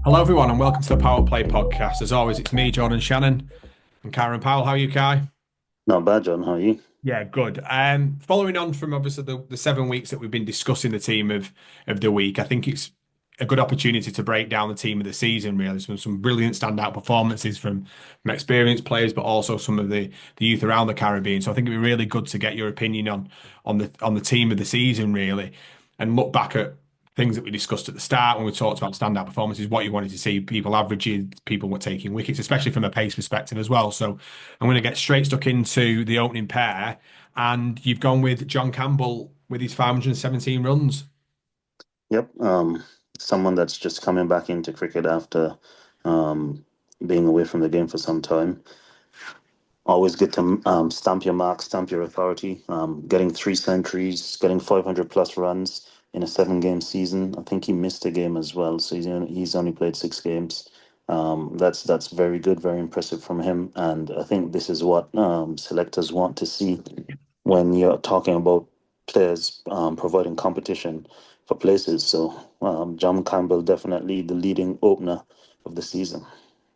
Hello, everyone, and welcome to the PowettPlay Podcast. As always, it's me, John and Shannon, and Kieran Powell. How are you, Kai? Not bad, John. How are you? Yeah, good. Following on from obviously the 7 weeks that we've been discussing the team of the week, I think it's a good opportunity to break down the team of the season. Really, some brilliant standout performances from experienced players, but also some of the youth around the Caribbean. So I think it'd be really good to get your opinion on the team of the season, really, and look back at things that we discussed at the start when we talked about standout performances, what you wanted to see, people averaging, people were taking wickets, especially from a pace perspective as well. So I'm going to get straight stuck into the opening pair, and you've gone with John Campbell with his 517 runs. Yep. Someone that's just coming back into cricket after um, being away from the game for some time. Always good to stamp your mark, stamp your authority. Getting three centuries, getting 500 plus runs in a 7 game season. I think he missed a game as well, so he's only played 6 games. That's very good, very impressive from him, and I think this is what selectors want to see when you're talking about players providing competition for places. So John Campbell definitely the leading opener of the season.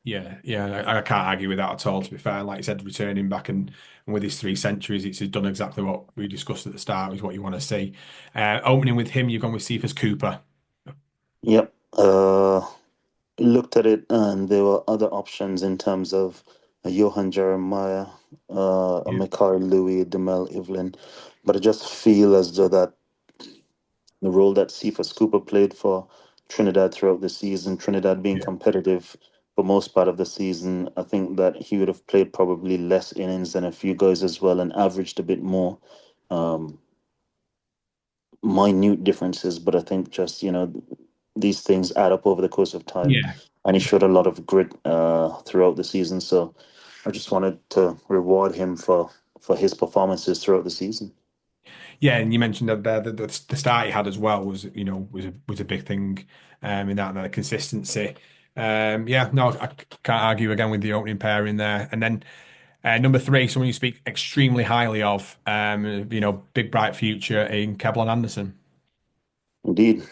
Yeah, yeah, I can't argue with that at all, to be fair. Like I said, returning back and with his 3 centuries, it's done exactly what we discussed at the start, is what you want to see. Opening with him, you've gone with Cephas Cooper. Yep. Looked at it, and there were other options in terms of Johan Jeremiah, a Yeah. Mikhail Louis, Demel Evelyn, but I just feel as though that the role that Cephas Cooper played for Trinidad throughout the season, Trinidad being Yeah. competitive for most part of the season, I think that he would have played probably less innings than a few guys as well and averaged a bit more. Um, Minute differences, but I think just, these things add up over the course of time. Yeah. And he showed a lot of grit throughout the season. So I just wanted to reward him for his performances throughout the season. Yeah, and you mentioned that there the start he had as well was a big thing in that consistency. Yeah, no, I can't argue again with the opening pair in there. And then number three, someone you speak extremely highly of, big bright future in Kevlin Anderson. Indeed.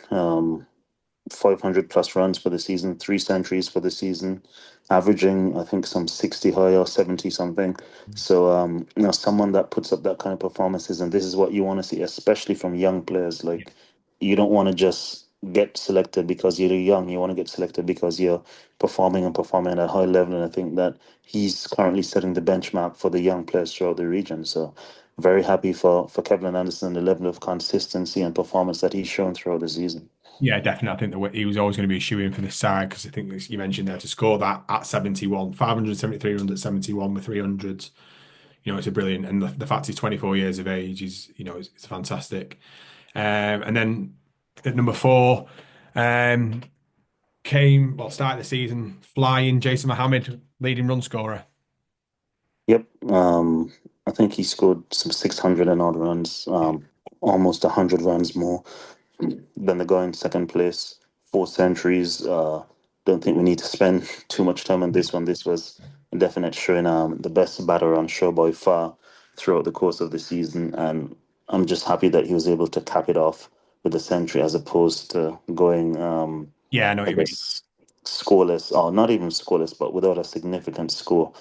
500 plus runs for the season, three centuries for the season, averaging, I think, some 60 high or 70 something. So, someone that puts up that kind of performances, and this is what you want to see, especially from young players. Yeah. Like, you don't want to just get selected because you're young. You want to get selected because you're performing and performing at a high level. And I think that he's currently setting the benchmark for the young players throughout the region. So, very happy for Kevin Anderson, the level of consistency and performance that he's shown throughout the season. Yeah, definitely. I think that he was always going to be a shoe-in for this side because I think as you mentioned there to score that at 71, 573 runs at 71 with 300s. It's a brilliant, and the fact he's 24 years of age is, it's fantastic. And then at number four, um, started the season flying. Jason Mohammed, leading run scorer. Yep. I think he scored some 600 and odd runs, almost 100 runs more than the guy in second place. 4 centuries. Don't think we need to spend too much time on this one. This was a definite showing. The best batter on show by far throughout the course of the season, and I'm just happy that he was able to cap it off with a century as opposed to going, Yeah, I know what I you mean. guess, scoreless, or not even scoreless, but without a significant score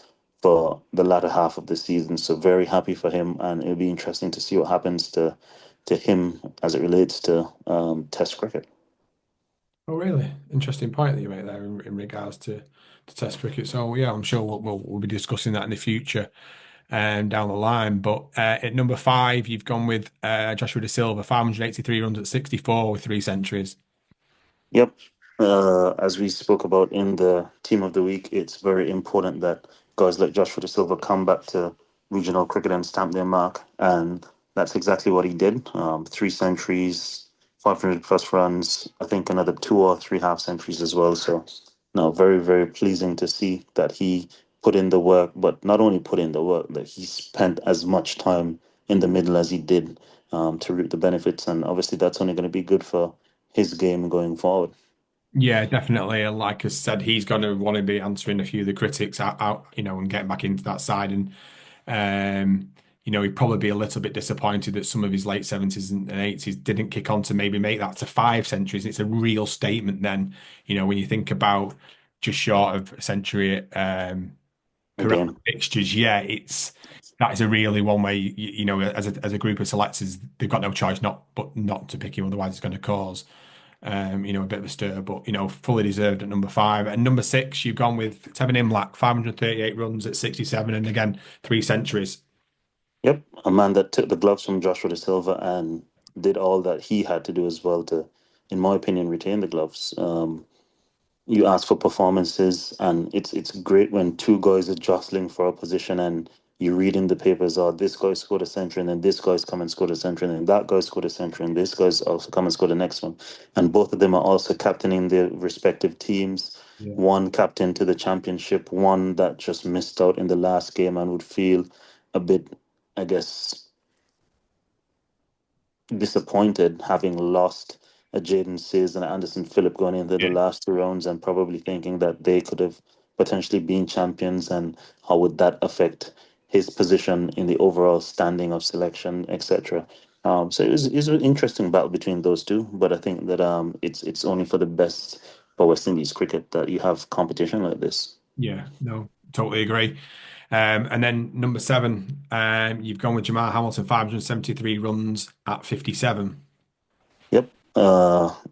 for the latter half of the season. So very happy for him, and it'll be interesting to see what happens to him as it relates to Test cricket. Oh, really? Interesting point that you make there in regards to Test cricket. So yeah, I'm sure we'll be discussing that in the future down the line. But at number five, you've gone with Joshua De Silva, 583 runs at 64 with 3 centuries. Yep. As we spoke about in the team of the week, it's very important that guys like Joshua De Silva come back to regional cricket and stamp their mark, and that's exactly what he did. 3 centuries, 500 plus runs. I think another two or three half centuries as well. So, no, very very pleasing to see that he put in the work, but not only put in the work, that he spent as much time in the middle as he did to reap the benefits, and obviously that's only going to be good for his game going forward. Yeah, definitely. And like I said, he's going to want to be answering a few of the critics out, and getting back into that side. And he'd probably be a little bit disappointed that some of his late 70s and 80s didn't kick on to maybe make that to 5 centuries. It's a real statement then, when you think about just short of a century per Again, fixtures. Yeah, that is a really one way, as a group of selectors, they've got no choice not to pick him, otherwise it's going to cause a bit of a stir, but fully deserved at number 5. And number 6, you've gone with Tevin Imlach, 538 runs at 67, and again 3 centuries. yep, a man that took the gloves from Joshua De Silva and did all that he had to do as well to, in my opinion, retain the gloves. You ask for performances, and it's great when two guys are jostling for a position, and you read in the papers, oh, this guy scored a century, and then this guy's come and scored a century, and then that guy scored a century, and this guy's also come and scored the next one. And both of them are also captaining their respective teams. Yeah. One captain to the championship, one that just missed out in the last game and would feel a bit, I guess, disappointed having lost a Jaden Sears and Anderson Phillip going into the Yeah. last 2 rounds and probably thinking that they could have potentially been champions and how would that affect his position in the overall standing of selection, etc. So it was an interesting battle between those two, but I think that it's only for the best for West Indies cricket that you have competition like this. Yeah, no, totally agree. And then number 7, you've gone with Jamal Hamilton, 573 runs at 57. Yep.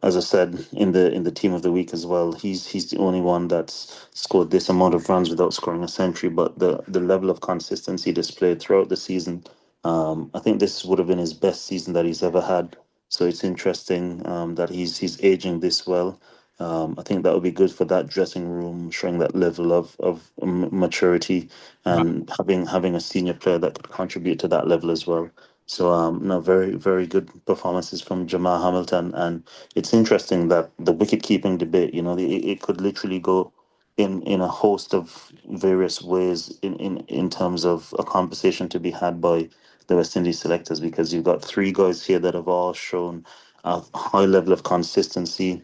As I said in the team of the week as well, he's the only one that's scored this amount of runs without scoring a century. But the level of consistency displayed throughout the season, I think this would have been his best season that he's ever had. So it's interesting that he's aging this well. I think that would be good for that dressing room, showing that level of maturity Right. and having a senior player that could contribute to that level as well. So no, very very good performances from Jamal Hamilton, and it's interesting that the wicket keeping debate, it could literally go in a host of various ways in terms of a conversation to be had by the West Indies selectors because you've got three guys here that have all shown a high level of consistency,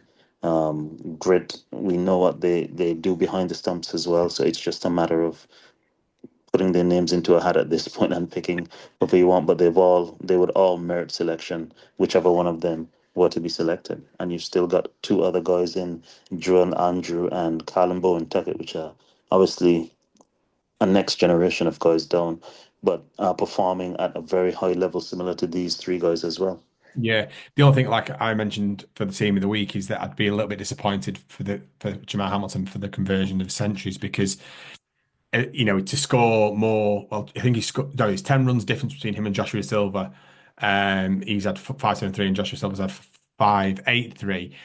grit. We know what they do behind the stumps as well, so it's just a matter of putting their names into a hat at this point and picking whoever you want, but they would all merit selection, whichever one of them were to be selected. And you've still got two other guys in Drew and Andrew and Callum Bowen Tuckett, which are obviously a next generation of guys down, but are performing at a very high level, similar to these three guys as well. Yeah, the only thing, like I mentioned for the team of the week, is that I'd be a little bit disappointed for Jamal Hamilton for the conversion of centuries because to score more. Well, I think he's scored. No, it's 10 runs difference between him and Joshua Silva. He's had 573 and Joshua Silva's had 583.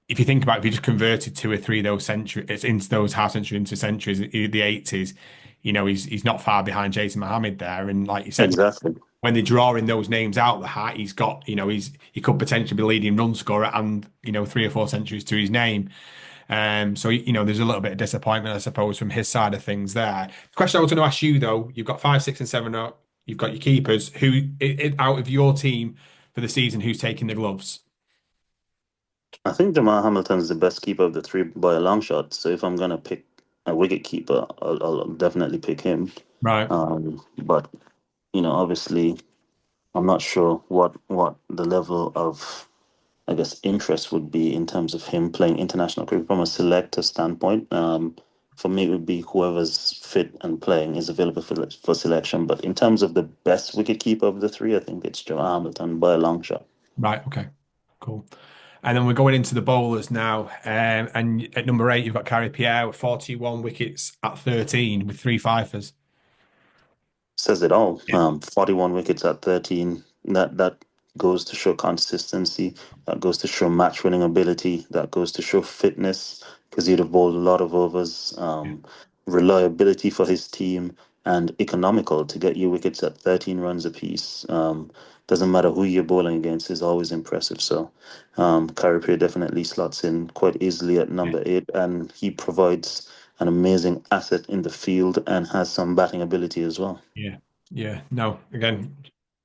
If you think about it, if you just converted 2 or 3 of those centuries, it's into those half century into centuries, the 80s, he's not far behind Jason Mohammed there. And like you said, Exactly. when they're drawing those names out of the hat, he's got, he could potentially be leading run scorer and 3 or 4 centuries to his name. So there's a little bit of disappointment, I suppose, from his side of things there. The question I was going to ask you though, you've got 5, 6, and 7 up. You've got your keepers. Who out of your team for the season, who's taking the gloves? I think Jamal Hamilton's the best keeper of the three by a long shot. So if I'm gonna pick a wicket keeper, I'll definitely pick him. Right. But obviously, I'm not sure what the level of, I guess, interest would be in terms of him playing international cricket from a selector standpoint. For me, it would be whoever's fit and playing is available for selection. But in terms of the best wicketkeeper of the three, I think it's Jamal Hamilton by a long shot. Right. Okay. Cool. And then we're going into the bowlers now. And at number 8, you've got Carrie Pierre with 41 wickets at 13 with 3 fifers. Says it all. Yeah. 41 wickets at 13. That goes to show consistency. That goes to show match winning ability. That goes to show fitness because he'd have bowled a lot of overs. Reliability for his team and economical to get you wickets at 13 runs apiece. Doesn't matter who you're bowling against, is always impressive. So, Carrier definitely slots in quite easily at Yeah. number 8, and he provides an amazing asset in the field and has some batting ability as well. Yeah. Yeah. No, again,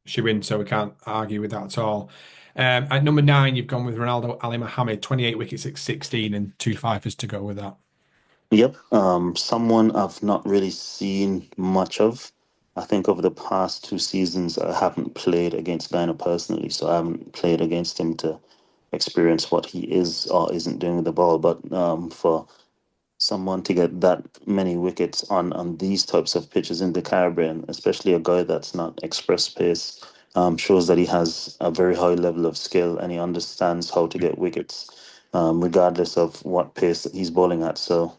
she wins, so we can't argue with that at all. At number 9, you've gone with Ronaldo Ali Mohammed, 28 wickets at 16 and 2 fifers to go with that. Yep. Someone I've not really seen much of. I think over the past 2 seasons, I haven't played against Guyana personally, so I haven't played against him to experience what he is or isn't doing with the ball. But for someone to get that many wickets on these types of pitches in the Caribbean, especially a guy that's not express pace, shows that he has a very high level of skill and he understands how to get wickets, regardless of what pace that he's bowling at. So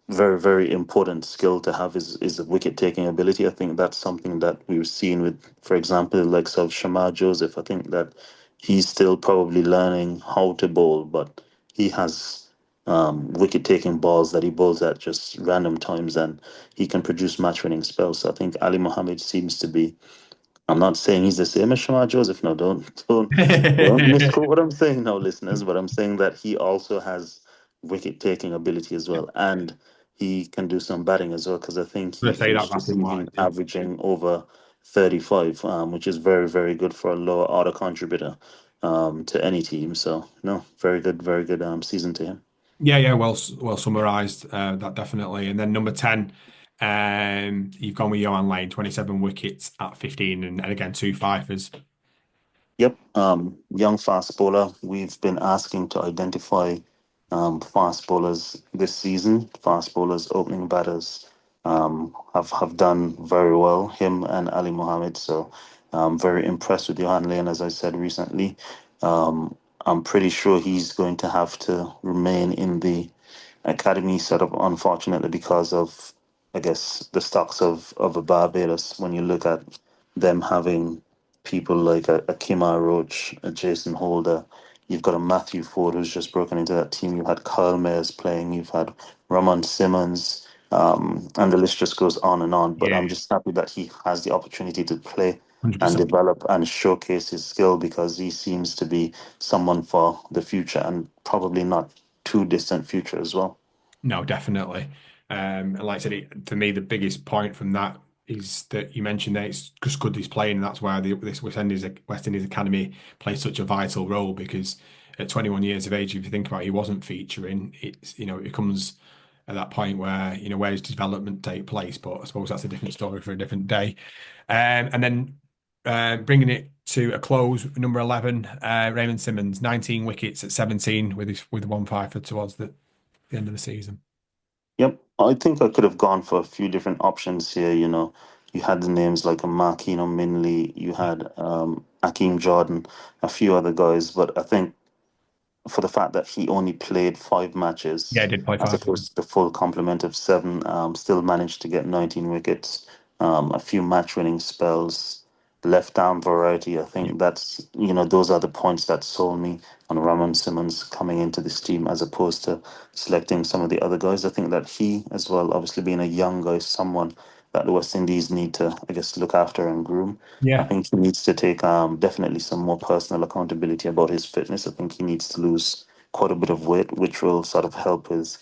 very, very important skill to have is the wicket taking ability. I think that's something that we've seen with, for example, the likes of Shamar Joseph. I think that he's still probably learning how to bowl, but he has wicket taking balls that he bowls at just random times and he can produce match winning spells. So I think Ali Mohammed seems to be, I'm not saying he's the same as Shamar Joseph. No, don't misquote what I'm saying now, listeners. But I'm saying that he also has wicket taking ability as well, and he can do some batting as well. Because I think he Let's say that finished the batting wise, season yeah. averaging over 35, which is very, very good for a lower order contributor to any team. So no, very good season to him. Yeah, yeah, well summarised, that definitely. And then number 10, you've gone with Johan Lane, 27 wickets at 15, and again, two fifers. Yep, young fast bowler. We've been asking to identify fast bowlers this season. Fast bowlers, opening batters have done very well. Him and Ali Mohammed. So I'm very impressed with Johan Lane, as I said recently. I'm pretty sure he's going to have to remain in the academy setup, unfortunately, because of, I guess, the stocks of a Barbados. When you look at them having people like a Kemar Roach, a Jason Holder, you've got a Matthew Ford who's just broken into that team. You've had Kyle Mayers playing. You've had Ramon Simmons, and the list just goes on and on. But I'm Yeah, just happy that he has the opportunity to play and 100%. develop and showcase his skill because he seems to be someone for the future and probably not too distant future as well. No, definitely. And like I said, for me, the biggest point from that is that you mentioned that it's just good he's playing, and that's why this West Indies Academy plays such a vital role because at 21 years of age, if you think about it, he wasn't featuring. It's it comes at that point where where does development take place? But I suppose that's a different story for a different day. And then bringing it to a close, number 11, Raymond Simmons, 19 wickets at 17 with one fifer towards the end of the season. Yep, I think I could have gone for a few different options here. You had the names like a Marquino Minley, you had Akeem Jordan, a few other guys, but I think for the fact that he only played 5 matches Yeah, I did play as five. opposed to the full complement of seven, still managed to get 19 wickets, a few match-winning spells, left arm variety. I Yeah, think those are the points that sold me on Ramon Simmons coming into this team as opposed to selecting some of the other guys. I think that he, as well, obviously being a young guy, someone that the West Indies need to, I guess, look after and groom. I yeah, think he needs to take definitely some more personal accountability about his fitness. I think he needs to lose quite a bit of weight, which will sort of help his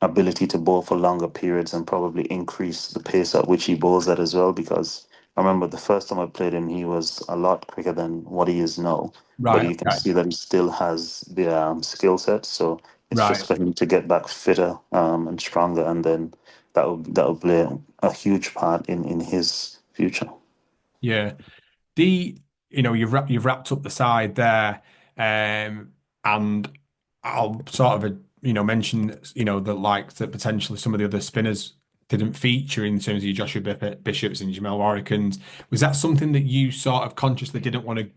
ability to bowl for longer periods and probably increase the pace at which he bowls at as well. Because I remember the first time I played him, he was a lot quicker than what he is now. But right, you can okay, see that he still has the skill set. So it's right. just for him to get back fitter and stronger, and then that will play a huge part in his future. Yeah. The you've wrapped up the side there, and I'll sort of mention that like that potentially some of the other spinners didn't feature in terms of your Joshua Bishops and Jamel Warrickans. Was that something that you sort of consciously didn't want to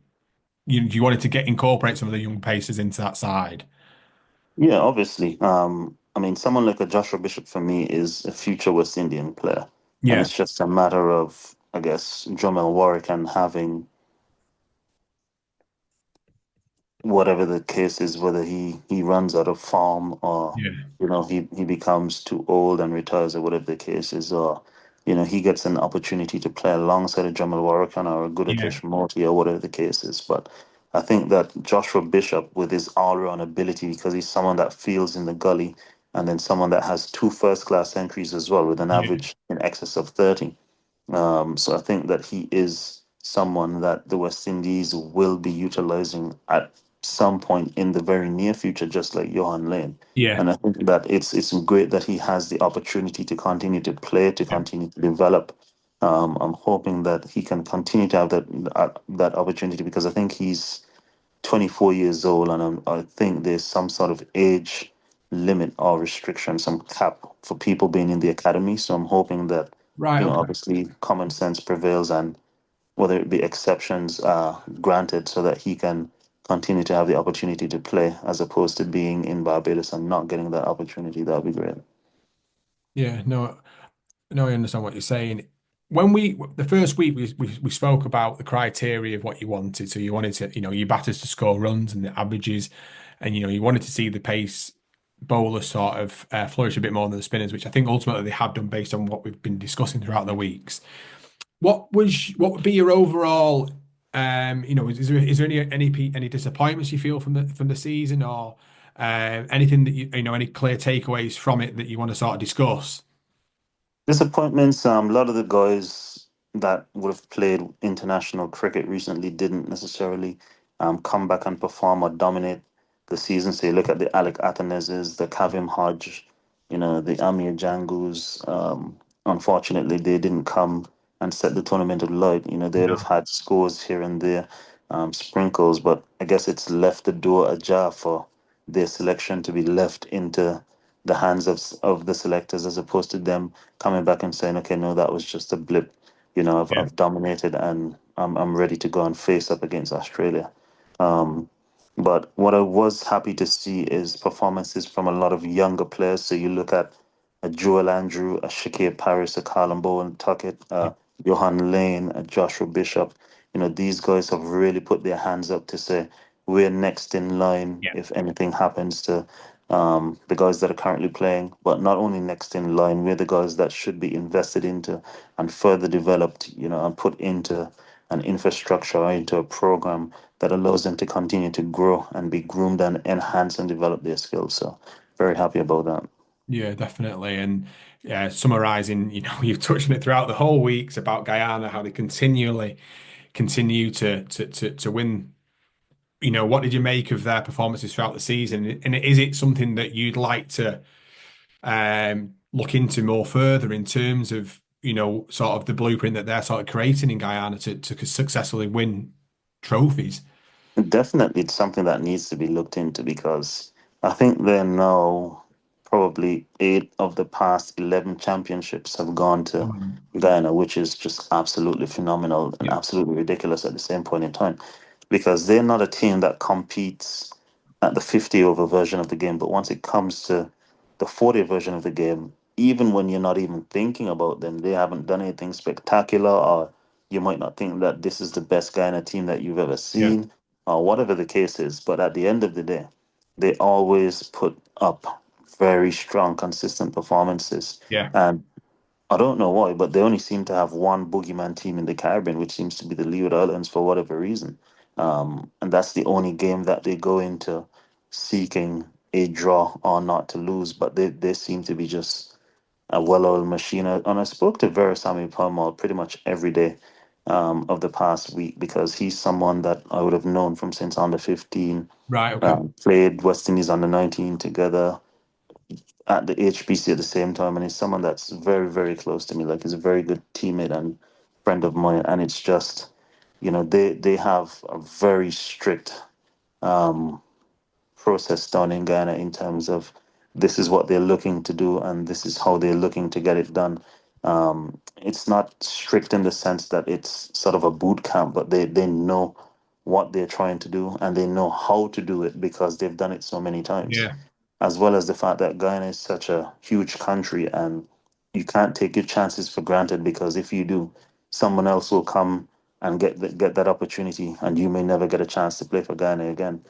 you wanted to get incorporate some of the young pacers into that side? Yeah, obviously. I mean, someone like a Joshua Bishop for me is a future West Indian player, and Yeah, it's just a matter of, I guess, Jomel Warwick and having whatever the case is, whether he runs out of form or yeah, he becomes too old and retires or whatever the case is, or he gets an opportunity to play alongside a Jamal Warrican or a yeah, Gudakesh Moti or whatever the case is. But I think that Joshua Bishop, with his all-round ability, because he's someone that feels in the gully, and then someone that has two first-class entries as well, with an yeah, average in excess of 30. So I think that he is someone that the West Indies will be utilizing at some point in the very near future, just like Johan Lane. Yeah. And I think that it's great that he has the opportunity to continue to play, to Yeah. continue to develop. I'm hoping that he can continue to have that opportunity because I think he's 24 years old, and I think there's some sort of age limit or restriction, some cap for people being in the academy. So I'm hoping that, Right. Okay. obviously common sense prevails and whether it be exceptions are granted so that he can continue to have the opportunity to play as opposed to being in Barbados and not getting that opportunity. That would be great. Yeah. No. No, I understand what you're saying. When the first week we spoke about the criteria of what you wanted. So you wanted to, your batters to score runs and the averages, and you wanted to see the pace bowlers sort of flourish a bit more than the spinners, which I think ultimately they have done based on what we've been discussing throughout the weeks. What would be your overall, is there any disappointments you feel from the season, or anything that any clear takeaways from it that you want to sort of discuss? Disappointments. A lot of the guys that would have played international cricket recently didn't necessarily come back and perform or dominate the season. So you look at the Alec Athanas's, the Kavim Hodge, the Amir Jangus. Unfortunately, they didn't come and set the tournament alight. They'd have No. had scores here and there, sprinkles, but I guess it's left the door ajar for their selection to be left into the hands of the selectors as opposed to them coming back and saying, okay, no, that was just a blip. Yeah. I've dominated and I'm ready to go and face up against Australia. But what I was happy to see is performances from a lot of younger players. So you look at a Joel Andrew, a Shakir Paris, a Carlin Bowen Tuckett, Johan Lane, a Joshua Bishop. These guys have really put their hands up to say, we're next in line Yeah. if anything happens to the guys that are currently playing. But not only next in line, we're the guys that should be invested into and further developed, and put into an infrastructure or into a program that allows them to continue to grow and be groomed and enhance and develop their skills. So very happy about that. Yeah, definitely. And yeah, summarizing, you've touched on it throughout the whole weeks about Guyana, how they continually continue to win. What did you make of their performances throughout the season? And is it something that you'd like to look into more further in terms of, sort of the blueprint that they're sort of creating in Guyana to successfully win trophies? Definitely, it's something that needs to be looked into because I think they're now probably 8 of the past 11 championships have gone to Um, Guyana, which is just absolutely phenomenal and Yeah. absolutely ridiculous at the same point in time because they're not a team that competes at the 50 over version of the game. But once it comes to the 40 version of the game, even when you're not even thinking about them, they haven't done anything spectacular, or you might not think that this is the best Guyana team that you've ever Yeah. seen, or whatever the case is. But at the end of the day, they always put up very strong, consistent performances. Yeah. And I don't know why, but they only seem to have one boogeyman team in the Caribbean, which seems to be the Leeward Islands for whatever reason. And that's the only game that they go into seeking a draw or not to lose. But they seem to be just a well-oiled machine. And I spoke to Veerasamy Parmal pretty much every day of the past week because he's someone that I would have known from since under 15, Right. Okay. played West Indies under 19 together at the HPC at the same time, and he's someone that's very, very close to me. Like he's a very good teammate and friend of mine, and it's just, they have a very strict process done in Ghana in terms of this is what they're looking to do and this is how they're looking to get it done. It's not strict in the sense that it's sort of a boot camp, but they know what they're trying to do and they know how to do it because they've done it so many times. Yeah. As well as the fact that Guyana is such a huge country and you can't take your chances for granted because if you do, someone else will come and get that opportunity and you may never get a chance to play for Guyana again.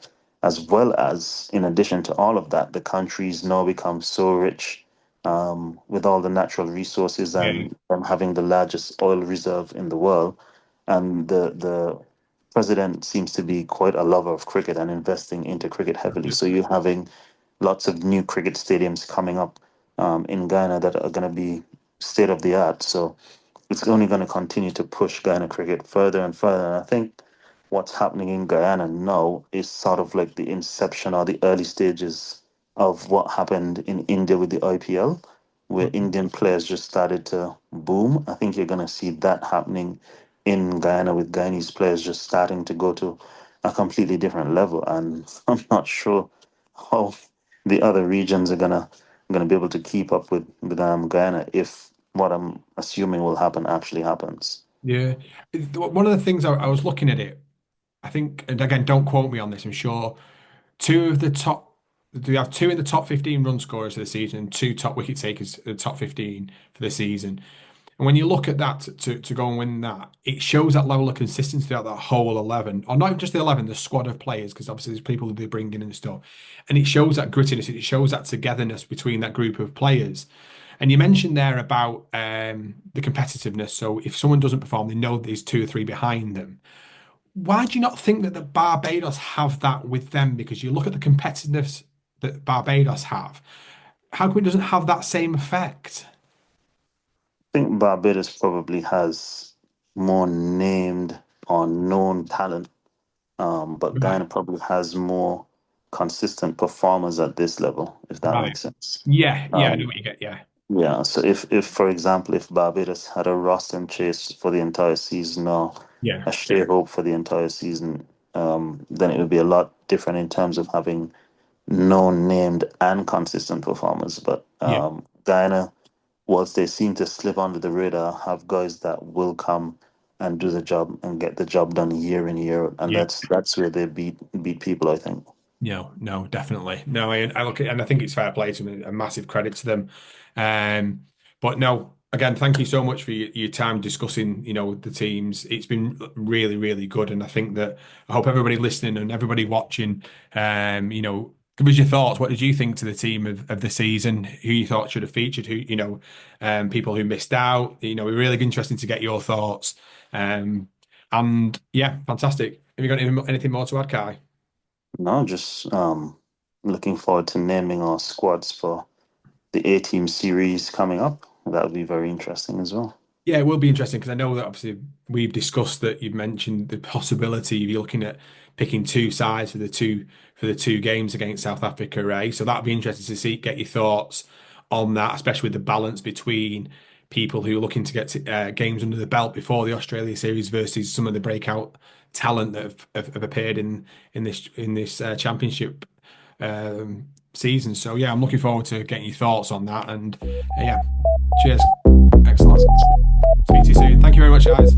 As well as, in addition to all of that, the country's now become so rich with all the natural resources Yeah. and them having the largest oil reserve in the world. And the president seems to be quite a lover of cricket and investing into cricket heavily. So you're having lots of new cricket stadiums coming up in Ghana that are going to be state of the art. So it's only going to continue to push Ghana cricket further and further. And I think what's happening in Guyana now is sort of like the inception or the early stages of what happened in India with the IPL, where Indian players just started to boom. I think you're going to see that happening in Guyana with Guyanese players just starting to go to a completely different level. And I'm not sure how the other regions are gonna be able to keep up with Guyana if what I'm assuming will happen actually happens. Yeah. One of the things I was looking at it, I think, and again, don't quote me on this, I'm sure two of the top, do you have two in the top 15 run scorers of the season and two top wicket takers, the top 15 for the season? And when you look at that to go and win that, it shows that level of consistency throughout that whole 11, or not just the 11, the squad of players, because obviously there's people that they bring in and stuff. And it shows that grittiness, it shows that togetherness between that group of players. And you mentioned there about the competitiveness. So if someone doesn't perform, they know there's two or three behind them. Why do you not think that the Barbados have that with them? Because you look at the competitiveness that Barbados have, how come it doesn't have that same effect? I think Barbados probably has more named or known talent, but Right. Guyana probably has more consistent performers at this level, if that Right. makes sense. Yeah, yeah, I know Um, what you get. Yeah, yeah, so if for example, if Barbados had a Rostam Chase for the entire season or yeah, a Shea Hope for the entire season, then it would be a lot different in terms of having known, named, and consistent performers. But yeah, Guyana, whilst they seem to slip under the radar, have guys that will come and do the job and get the job done year in year out, and yeah. that's where they beat people, I think. No, no, definitely. No, I look at, and I think it's fair play to them, a massive credit to them. Um, but no, again, thank you so much for your time discussing, the teams. It's been really, really good. And I think that I hope everybody listening and everybody watching, give us your thoughts. What did you think to the team of the season? Who you thought should have featured? Who, people who missed out? We're really interesting to get your thoughts. Um, and yeah, fantastic. Have you got anything more to add, Kai? No, just looking forward to naming our squads for the A team series coming up. That would be very interesting as well. Yeah, it will be interesting because I know that obviously we've discussed that you've mentioned the possibility of you looking at picking two sides for the two games against South Africa, Ray. So that'd be interesting to see, get your thoughts on that, especially with the balance between people who are looking to get games under the belt before the Australia series versus some of the breakout talent that have appeared in this championship season. So yeah, I'm looking forward to getting your thoughts on that. And yeah, cheers. Excellent. Speak to you soon. Thank you very much, guys.